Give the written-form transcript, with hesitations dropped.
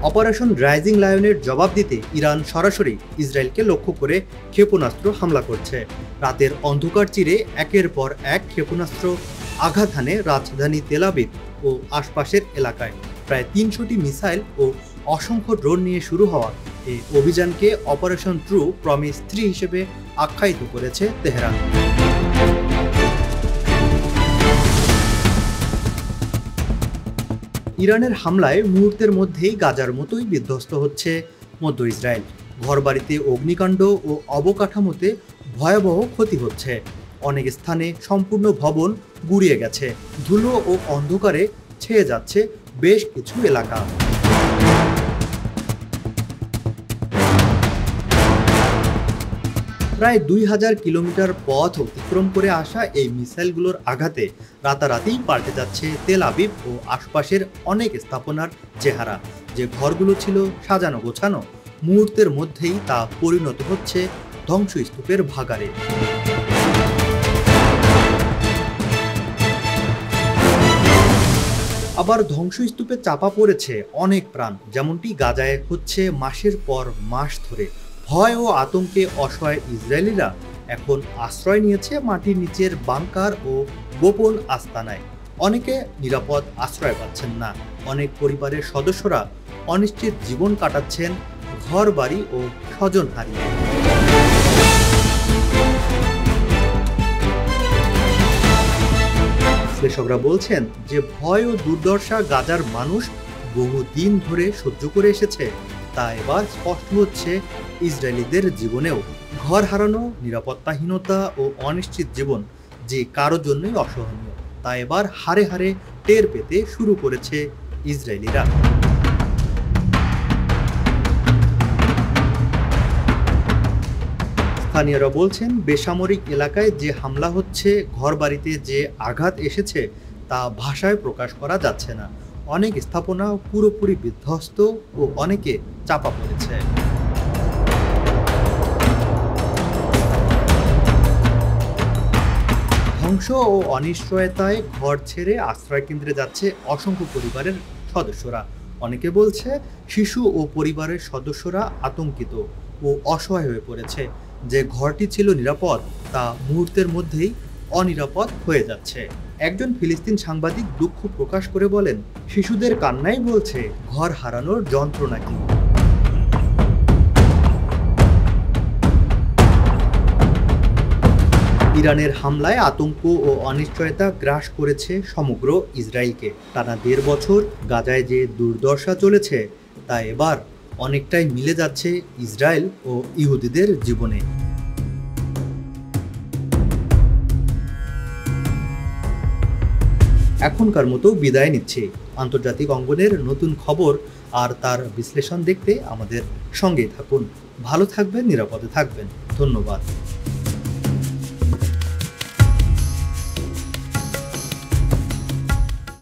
Operation rising লায়নের জবাব দিতে Iran সরাসরি ইসরায়েলকে লক্ষ্য করে ক্ষেপণাস্ত্র হামলা করছে। রাতের অন্ধকার চিরে একের পর এক ক্ষেপণাস্ত্র আঘাত হানে রাজধানী তেল আবিব ও আশপাশের এলাকায়। প্রায় ৩০০টি মিসাইল ও অসংখ্য ড্রোন নিয়ে শুরু হওয়া এই অভিযানকে অপারেশন ট্রু প্রমিস 3 হিসেবে আখ্যায়িত করেছে তেহরান। ইরানের হামলায় মুহূর্তের মধ্যেই গাজার মতোই বিধ্বস্ত হচ্ছে মধ্য ইসরায়েল। ঘরবাড়িতে অগ্নিকাণ্ড ও অবকাঠামোতে ভয়াবহ ক্ষতি হচ্ছে। অনেক স্থানে সম্পূর্ণ ভবন গুঁড়িয়ে গেছে। ধুলো ও অন্ধকারে ছেয়ে যাচ্ছে বেশ কিছু এলাকা। প্রায় ২০০০ কিলোমিটার পথ অতিক্রম করে আসা এই মিসাইলগুলোর আঘাতে রাতারাতিই পাল্টে যাচ্ছে তেল আবিব ও আশপাশের অনেক স্থাপনার চেহারা। যে ঘরগুলো ছিল সাজানো গোছানো, মুহূর্তের মধ্যেই তা পরিণত হচ্ছে ধ্বংসস্তূপের ভাগাড়ে। আবার ধ্বংসস্তূপে চাপা পড়েছে অনেক প্রাণ, যেমনটি গাজায় হচ্ছে মাসের পর মাস ধরে। ভয় ও আতঙ্কে অসহায় ইসরায়েলিরা এখন আশ্রয় নিয়েছে মাটির নিচের বাংকার ও গোপন আস্তানায়। অনেকে নিরাপদ আশ্রয় পাচ্ছেন না। অনেক পরিবারের সদস্যরা অনিশ্চিত জীবন কাটাচ্ছেন ঘর বাড়ি ও স্বজন হারিয়ে। বিশ্লেষকরা বলছেন যে ভয় ও দুর্দশা গাজার মানুষ বহুদিন ধরে সহ্য করে এসেছে, তা এবার স্পষ্ট হচ্ছে ইসরায়েলিদের জীবনেও। ঘর হারানো, নিরাপত্তাহীনতা ও অনিশ্চিত জীবন যে কারোর জন্যই অসহনীয়, তা এবার হারে হারে টের পেতে শুরু করেছে ইসরায়েলিরা। স্থানীয়রা বলছেন বেসামরিক এলাকায় যে হামলা হচ্ছে, ঘরবাড়িতে যে আঘাত এসেছে তা ভাষায় প্রকাশ করা যাচ্ছে না। অনেক স্থাপনা পুরোপুরি বিধ্বস্ত ও অনেকে চাপা পড়েছে। ধ্বংস ও অনিশ্চয়তায় ঘর ছেড়ে আশ্রয় কেন্দ্রে যাচ্ছে অসংখ্য পরিবারের সদস্যরা। অনেকে বলছে শিশু ও পরিবারের সদস্যরা আতঙ্কিত ও অসহায় হয়ে পড়েছে। যে ঘরটি ছিল নিরাপদ তা মুহূর্তের মধ্যেই অনিরাপদ হয়ে যাচ্ছে। একজন ফিলিস্তিন সাংবাদিক দুঃখ প্রকাশ করে বলেন, শিশুদের কান্নাই বলছে ঘর হারানোর যন্ত্রণা কি। ইরানের হামলায় আতঙ্ক ও অনিশ্চয়তা গ্রাস করেছে সমগ্র ইসরায়েলকে। টানা ১.৫ বছর গাজায় যে দুর্দশা চলেছে তা এবার অনেকটাই মিলে যাচ্ছে ইসরায়েল ও ইহুদিদের জীবনে। এখনকার মতো বিদায় নিচ্ছি। আন্তর্জাতিক অঙ্গনের নতুন খবর আর তার বিশ্লেষণ দেখতে আমাদের সঙ্গেই থাকুন। ভালো থাকবেন, নিরাপদে থাকবেন। ধন্যবাদ।